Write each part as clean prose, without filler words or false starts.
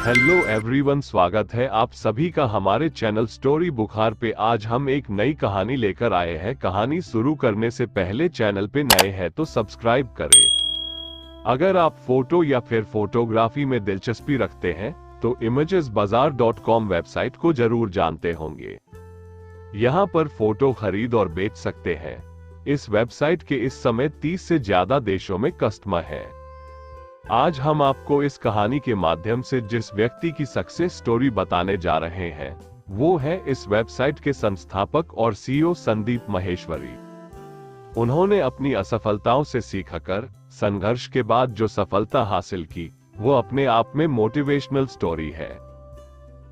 Hello everyone, स्वागत है आप सभी का हमारे चैनल स्टोरी बुखार पे। आज हम एक नई कहानी लेकर आए हैं। कहानी शुरू करने से पहले चैनल पे नए हैं तो सब्सक्राइब करें। अगर आप फोटो या फिर फोटोग्राफी में दिलचस्पी रखते हैं तो imagesbazaar.com वेबसाइट को जरूर जानते होंगे। यहाँ पर फोटो खरीद और बेच सकते हैं। इस वेबसाइट के इस समय 30 से ज्यादा देशों में कस्टमर है। आज हम आपको इस कहानी के माध्यम से जिस व्यक्ति की सक्सेस स्टोरी बताने जा रहे हैं वो है इस वेबसाइट के संस्थापक और सीईओ संदीप माहेश्वरी। उन्होंने अपनी असफलताओं से सीखकर संघर्ष के बाद जो सफलता हासिल की वो अपने आप में मोटिवेशनल स्टोरी है।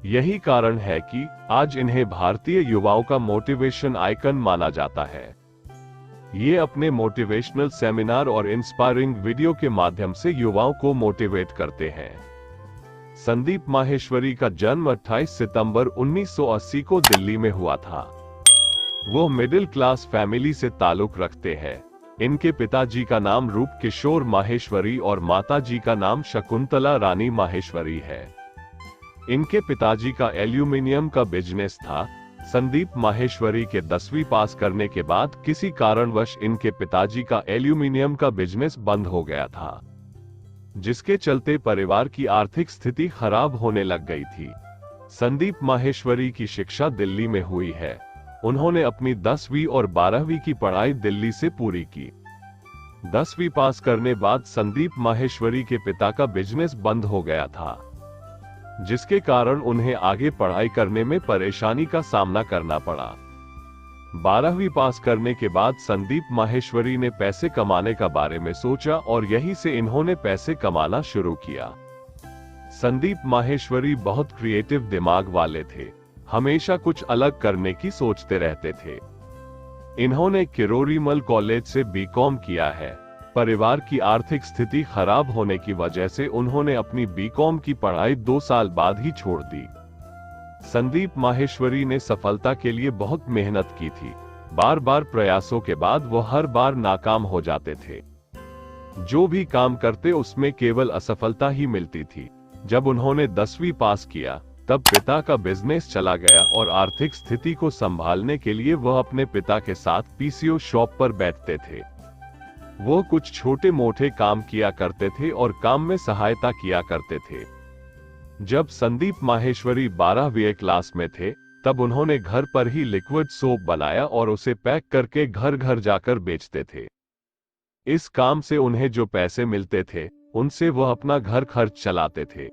यही कारण है कि आज इन्हें भारतीय युवाओं का मोटिवेशन आइकन माना जाता है। ये अपने मोटिवेशनल सेमिनार और इंस्पायरिंग वीडियो के माध्यम से युवाओं को मोटिवेट करते हैं। संदीप माहेश्वरी का जन्म 28 सितंबर 1980 को दिल्ली में हुआ था। वो मिडिल क्लास फैमिली से ताल्लुक रखते हैं। इनके पिताजी का नाम रूप किशोर माहेश्वरी और माताजी का नाम शकुंतला रानी माहेश्वरी है। इनके पिताजी का एल्यूमिनियम का बिजनेस था। संदीप माहेश्वरी के 10वीं पास करने के बाद किसी कारणवश इनके पिताजी का एल्यूमिनियम का बिजनेस बंद हो गया था, जिसके चलते परिवार की आर्थिक स्थिति खराब होने लग गई थी। संदीप माहेश्वरी की शिक्षा दिल्ली में हुई है। उन्होंने अपनी 10वीं और 12वीं की पढ़ाई दिल्ली से पूरी की। 10वीं पास करने बाद संदीप माहेश्वरी के पिता का बिजनेस बंद हो गया था, जिसके कारण उन्हें आगे पढ़ाई करने में परेशानी का सामना करना पड़ा। 12वीं पास करने के बाद संदीप माहेश्वरी ने पैसे कमाने का बारे में सोचा और यहीं से इन्होंने पैसे कमाना शुरू किया। संदीप माहेश्वरी बहुत क्रिएटिव दिमाग वाले थे, हमेशा कुछ अलग करने की सोचते रहते थे। इन्होंने किरोरीमल कॉलेज से बीकॉम किया है। परिवार की आर्थिक स्थिति खराब होने की वजह से उन्होंने अपनी बीकॉम की पढ़ाई 2 साल बाद ही छोड़ दी। संदीप माहेश्वरी ने सफलता के लिए बहुत मेहनत की थी। बार बार प्रयासों के बाद वो हर बार नाकाम हो जाते थे। जो भी काम करते उसमें केवल असफलता ही मिलती थी। जब उन्होंने 10वीं पास किया तब पिता का बिजनेस चला गया और आर्थिक स्थिति को संभालने के लिए वह अपने पिता के साथ पीसीओ शॉप पर बैठते थे। वो कुछ छोटे मोटे काम किया करते थे और काम में सहायता किया करते थे। जब संदीप माहेश्वरी 12वीं क्लास में थे तब उन्होंने घर पर ही लिक्विड सोप बनाया और उसे पैक करके घर घर जाकर बेचते थे। इस काम से उन्हें जो पैसे मिलते थे उनसे वह अपना घर खर्च चलाते थे।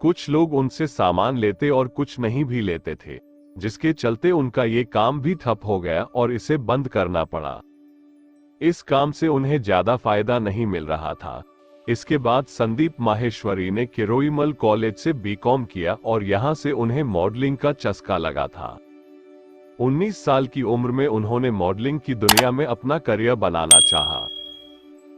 कुछ लोग उनसे सामान लेते और कुछ नहीं भी लेते थे, जिसके चलते उनका ये काम भी ठप हो गया और इसे बंद करना पड़ा। इस काम से उन्हें ज्यादा फायदा नहीं मिल रहा था। इसके बाद संदीप माहेश्वरी ने किरोरीमल कॉलेज से बीकॉम किया और यहां से उन्हें मॉडलिंग का चस्का लगा था। 19 साल की उम्र में उन्होंने मॉडलिंग की दुनिया में अपना करियर बनाना चाहा।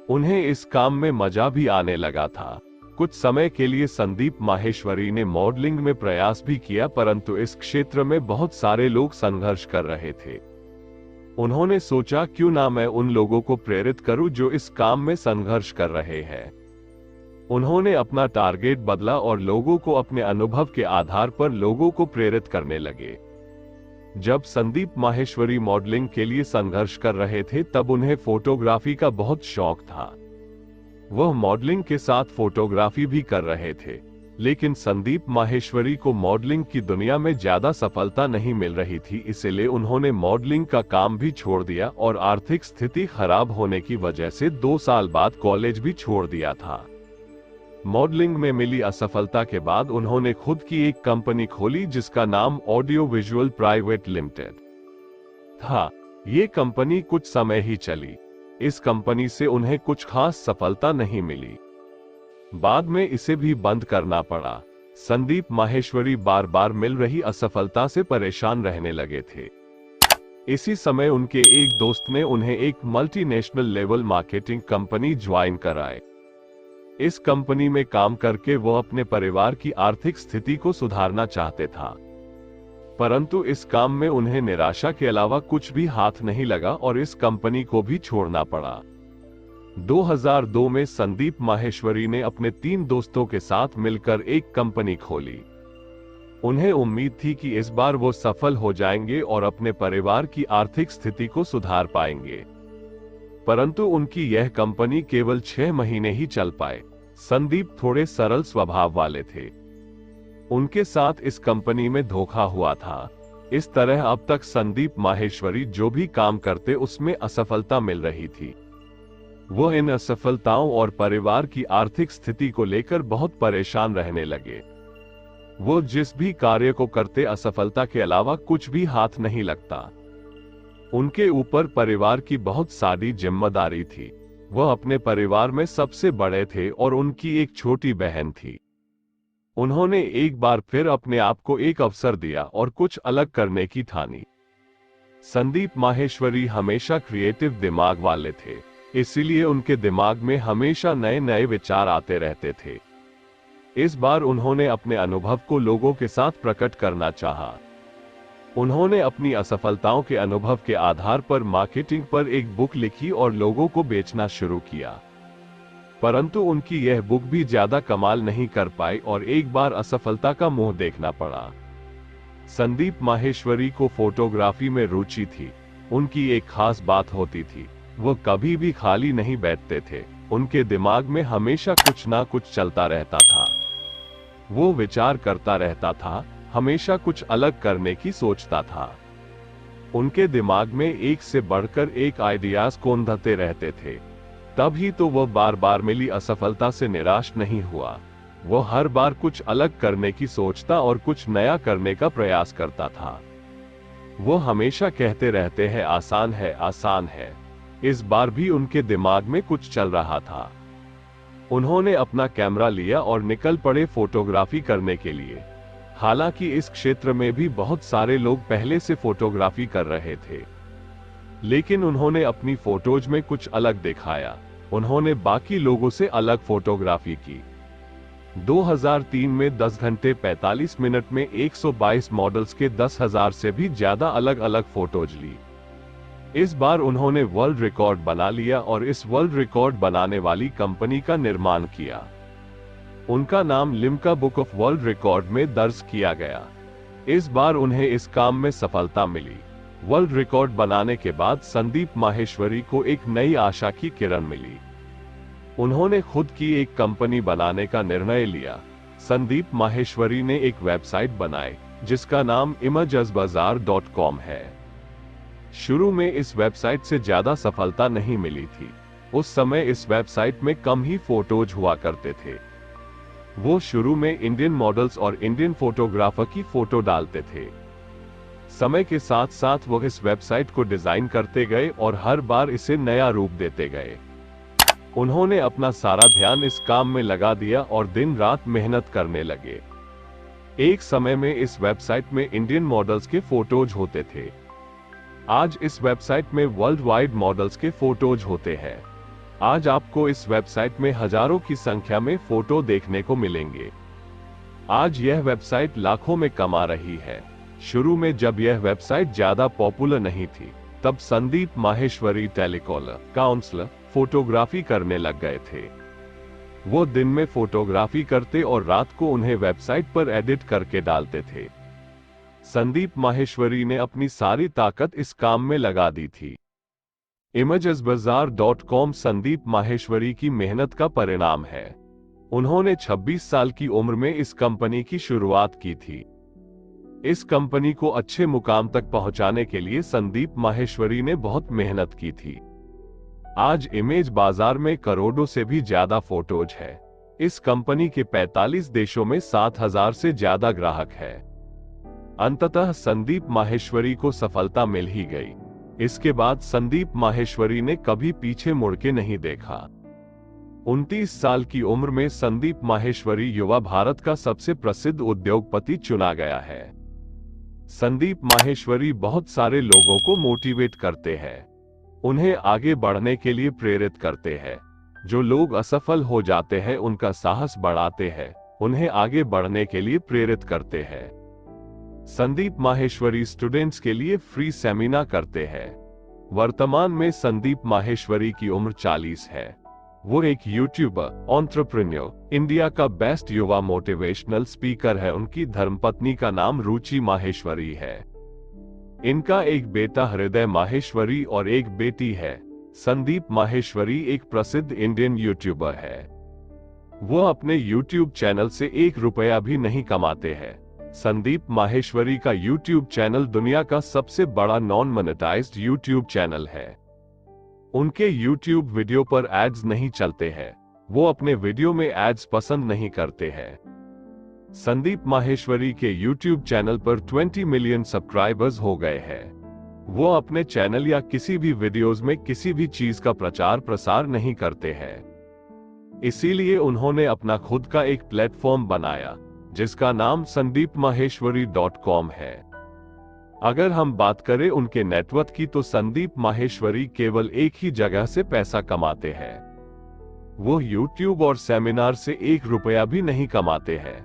उन्हें इस काम में मजा भी आने लगा था। कुछ समय के लिए संदीप माहेश्वरी ने मॉडलिंग में प्रयास भी किया, परंतु इस क्षेत्र में बहुत सारे लोग संघर्ष कर रहे थे। उन्होंने सोचा क्यों ना मैं उन लोगों को प्रेरित करूं जो इस काम में संघर्ष कर रहे हैं। उन्होंने अपना टारगेट बदला और लोगों को अपने अनुभव के आधार पर लोगों को प्रेरित करने लगे। जब संदीप माहेश्वरी मॉडलिंग के लिए संघर्ष कर रहे थे तब उन्हें फोटोग्राफी का बहुत शौक था। वह मॉडलिंग के साथ फोटोग्राफी भी कर रहे थे, लेकिन संदीप माहेश्वरी को मॉडलिंग की दुनिया में ज्यादा सफलता नहीं मिल रही थी, इसलिए उन्होंने मॉडलिंग का काम भी छोड़ दिया और आर्थिक स्थिति खराब होने की वजह से 2 साल बाद कॉलेज भी छोड़ दिया था। मॉडलिंग में मिली असफलता के बाद उन्होंने खुद की एक कंपनी खोली जिसका नाम ऑडियो विजुअल प्राइवेट लिमिटेड था। ये कंपनी कुछ समय ही चली। इस कंपनी से उन्हें कुछ खास सफलता नहीं मिली। बाद में इसे भी बंद करना पड़ा। संदीप माहेश्वरी बार बार मिल रही असफलता से परेशान रहने लगे थे। इसी समय उनके एक दोस्त ने उन्हें एक multinational level marketing company join कराई। इस कंपनी में काम करके वो अपने परिवार की आर्थिक स्थिति को सुधारना चाहते था, परंतु इस काम में उन्हें निराशा के अलावा कुछ भी हाथ नहीं लगा और इस कंपनी को भी छोड़ना पड़ा। 2002 में संदीप माहेश्वरी ने अपने 3 दोस्तों के साथ मिलकर एक कंपनी खोली। उन्हें उम्मीद थी कि इस बार वो सफल हो जाएंगे और अपने परिवार की आर्थिक स्थिति को सुधार पाएंगे। परंतु उनकी यह कंपनी केवल 6 महीने ही चल पाए। संदीप थोड़े सरल स्वभाव वाले थे। उनके साथ इस कंपनी में धोखा हुआ था। इस तरह अब तक संदीप माहेश्वरी जो भी काम करते उसमें असफलता मिल रही थी। वो इन असफलताओं और परिवार की आर्थिक स्थिति को लेकर बहुत परेशान रहने लगे। वो जिस भी कार्य को करते असफलता के अलावा कुछ भी हाथ नहीं लगता। उनके ऊपर परिवार की बहुत सारी जिम्मेदारी थी। वह अपने परिवार में सबसे बड़े थे और उनकी एक छोटी बहन थी। उन्होंने एक बार फिर अपने आप को एक अवसर दिया और कुछ अलग करने की ठानी। संदीप माहेश्वरी हमेशा क्रिएटिव दिमाग वाले थे, इसीलिए उनके दिमाग में हमेशा नए नए विचार आते रहते थे। इस बार उन्होंने अपने अनुभव को लोगों के साथ प्रकट करना चाहा। उन्होंने अपनी असफलताओं के अनुभव के आधार पर मार्केटिंग पर एक बुक लिखी और लोगों को बेचना शुरू किया। परंतु उनकी यह बुक भी ज्यादा कमाल नहीं कर पाई और एक बार असफलता का मुंह देखना पड़ा। संदीप माहेश्वरी को फोटोग्राफी में रुचि थी। उनकी एक खास बात होती थी, वो कभी भी खाली नहीं बैठते थे। उनके दिमाग में हमेशा कुछ ना कुछ चलता रहता था। वो विचार करता रहता था, हमेशा कुछ अलग करने की सोचता था। उनके दिमाग में एक से बढ़कर एक आइडियाज कौंधते रहते थे। तभी तो वह बार बार मिली असफलता से निराश नहीं हुआ। वो हर बार कुछ अलग करने की सोचता और कुछ नया करने का प्रयास करता था। वो हमेशा कहते रहते हैं आसान है, आसान है। इस बार भी उनके दिमाग में कुछ चल रहा था। उन्होंने अपना कैमरा लिया और निकल पड़े फोटोग्राफी करने के लिए। हालांकि इस क्षेत्र में भी बहुत सारे लोग पहले से फोटोग्राफी कर रहे थे, लेकिन उन्होंने अपनी फोटोज में कुछ अलग दिखाया। उन्होंने बाकी लोगों से अलग फोटोग्राफी की। 2003 में 10 घंटे 45 मिनट में 122 मॉडल्स के 10,000 से भी ज्यादा अलग अलग फोटोज ली। इस बार उन्होंने वर्ल्ड रिकॉर्ड बना लिया और इस वर्ल्ड रिकॉर्ड बनाने वाली कंपनी का निर्माण किया। उनका नाम Limca book of world record में दर्ज किया गया। इस बार उन्हें इस काम में सफलता मिली। वर्ल्ड रिकॉर्ड बनाने के बाद संदीप माहेश्वरी को एक नई आशा की किरण मिली। उन्होंने खुद की एक कंपनी बनाने का निर्णय लिया। संदीप माहेश्वरी ने एक वेबसाइट बनाई जिसका नाम imagesbazaar.com है। शुरू में इस वेबसाइट से ज्यादा सफलता नहीं मिली थी। उस समय इस वेबसाइट में कम ही फोटोज हुआ करते थे। वो शुरू में इंडियन मॉडल्स और इंडियन फोटोग्राफर की फोटो डालते थे। समय के साथ साथ वो इस वेबसाइट को डिजाइन करते गए और हर बार इसे नया रूप देते गए। उन्होंने अपना सारा ध्यान इस काम में लगा दिया और दिन रात मेहनत करने लगे। एक समय में इस वेबसाइट में इंडियन मॉडल्स के फोटोज होते थे। आज इस वेबसाइट में वर्ल्ड वाइड मॉडल्स के फोटोज होते हैं। आज आपको इस वेबसाइट में हजारों की संख्या में फोटो देखने को मिलेंगे। आज यह वेबसाइट लाखों में कमा रही है। शुरू में जब यह वेबसाइट ज्यादा पॉपुलर नहीं थी, तब Sandeep Maheshwari telecaller, counsellor, photography करने लग गए थे। वो दिन में फोटोग्राफी करते और रात को उन्हें वेबसाइट पर एडिट करके डालते थे। संदीप माहेश्वरी ने अपनी सारी ताकत इस काम में लगा दी थी। imagesbazaar.com संदीप माहेश्वरी की मेहनत का परिणाम है। उन्होंने 26 साल की उम्र में इस कंपनी की शुरुआत की थी। इस कंपनी को अच्छे मुकाम तक पहुंचाने के लिए संदीप माहेश्वरी ने बहुत मेहनत की थी। आज इमेज बाजार में करोड़ों से भी ज्यादा फोटोज है। इस कंपनी के 45 देशों में 7,000 से ज्यादा ग्राहक है। अंततः संदीप माहेश्वरी को सफलता मिल ही गई। इसके बाद संदीप माहेश्वरी ने कभी पीछे मुड़ के नहीं देखा। 29 साल की उम्र में संदीप माहेश्वरी युवा भारत का सबसे प्रसिद्ध उद्योगपति चुना गया है। संदीप माहेश्वरी बहुत सारे लोगों को मोटिवेट करते हैं, उन्हें आगे बढ़ने के लिए प्रेरित करते हैं। जो लोग असफल हो जाते हैं उनका साहस बढ़ाते हैं, उन्हें आगे बढ़ने के लिए प्रेरित करते हैं। संदीप माहेश्वरी स्टूडेंट्स के लिए फ्री सेमिनार करते हैं। वर्तमान में संदीप माहेश्वरी की उम्र 40 है। वो एक यूट्यूबर, एंटरप्रेन्योर, इंडिया का बेस्ट युवा मोटिवेशनल स्पीकर है। उनकी धर्मपत्नी का नाम रुचि माहेश्वरी है। इनका एक बेटा हृदय माहेश्वरी और एक बेटी है। संदीप माहेश्वरी एक प्रसिद्ध इंडियन यूट्यूबर है। वो अपने यूट्यूब चैनल से 1 रुपया भी नहीं कमाते हैं। संदीप माहेश्वरी का यूट्यूब चैनल दुनिया का सबसे बड़ा नॉन मोनेटाइज्ड यूट्यूब चैनल है। उनके यूट्यूब वीडियो पर एड्स नहीं चलते हैं। वो अपने वीडियो में एड्स पसंद नहीं करते हैं। संदीप माहेश्वरी के यूट्यूब चैनल पर 20 मिलियन सब्सक्राइबर्स हो गए हैं। वो अपने चैनल या किसी भी वीडियोस में किसी भी चीज का प्रचार प्रसार नहीं करते हैं। इसीलिए उन्होंने अपना खुद का एक प्लेटफॉर्म बनाया जिसका नाम sandeepmaheshwari.com है। अगर हम बात करें उनके नेटवर्थ की तो संदीप माहेश्वरी केवल एक ही जगह से पैसा कमाते हैं। वो यूट्यूब और सेमिनार से 1 रुपया भी नहीं कमाते हैं।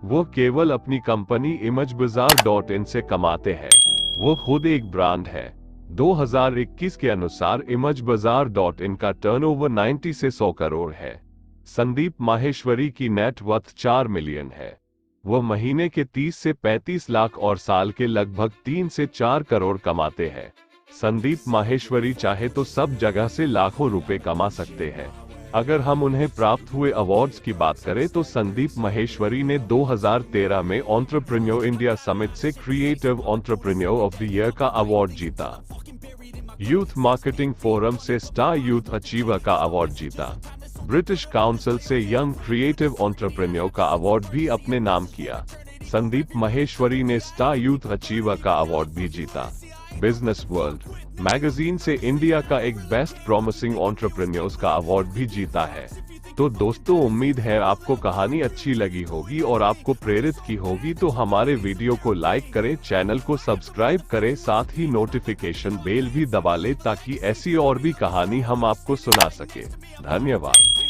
वो केवल अपनी कंपनी imagebazaar.in से कमाते हैं। वो खुद एक ब्रांड है। 2021 के अनुसार imagebazaar.in का टर्नओवर 90 से 100 करोड़ है। संदीप माहेश्वरी की नेटवर्थ 4 मिलियन है। वो महीने के 30 से 35 लाख और साल के लगभग 3 से 4 करोड़ कमाते हैं। संदीप माहेश्वरी चाहे तो सब जगह से लाखों रुपए कमा सकते हैं। अगर हम उन्हें प्राप्त हुए अवार्ड्स की बात करें तो संदीप माहेश्वरी ने 2013 में एंटरप्रेन्योर इंडिया समिट से creative entrepreneur of the year का अवार्ड जीता। यूथ मार्केटिंग फोरम से स्टार यूथ अचीवर का अवार्ड जीता। ब्रिटिश काउंसिल से यंग क्रिएटिव एंटरप्रेन्योर का अवार्ड भी अपने नाम किया। संदीप माहेश्वरी ने स्टार यूथ अचीवर का अवार्ड भी जीता। बिजनेस वर्ल्ड मैगजीन से इंडिया का एक बेस्ट प्रॉमिसिंग एंटरप्रेन्योर्स का अवार्ड भी जीता है। तो दोस्तों, उम्मीद है आपको कहानी अच्छी लगी होगी और आपको प्रेरित की होगी। तो हमारे वीडियो को लाइक करें, चैनल को सब्सक्राइब करें, साथ ही नोटिफिकेशन बेल भी दबा लें ताकि ऐसी और भी कहानी हम आपको सुना सके। धन्यवाद।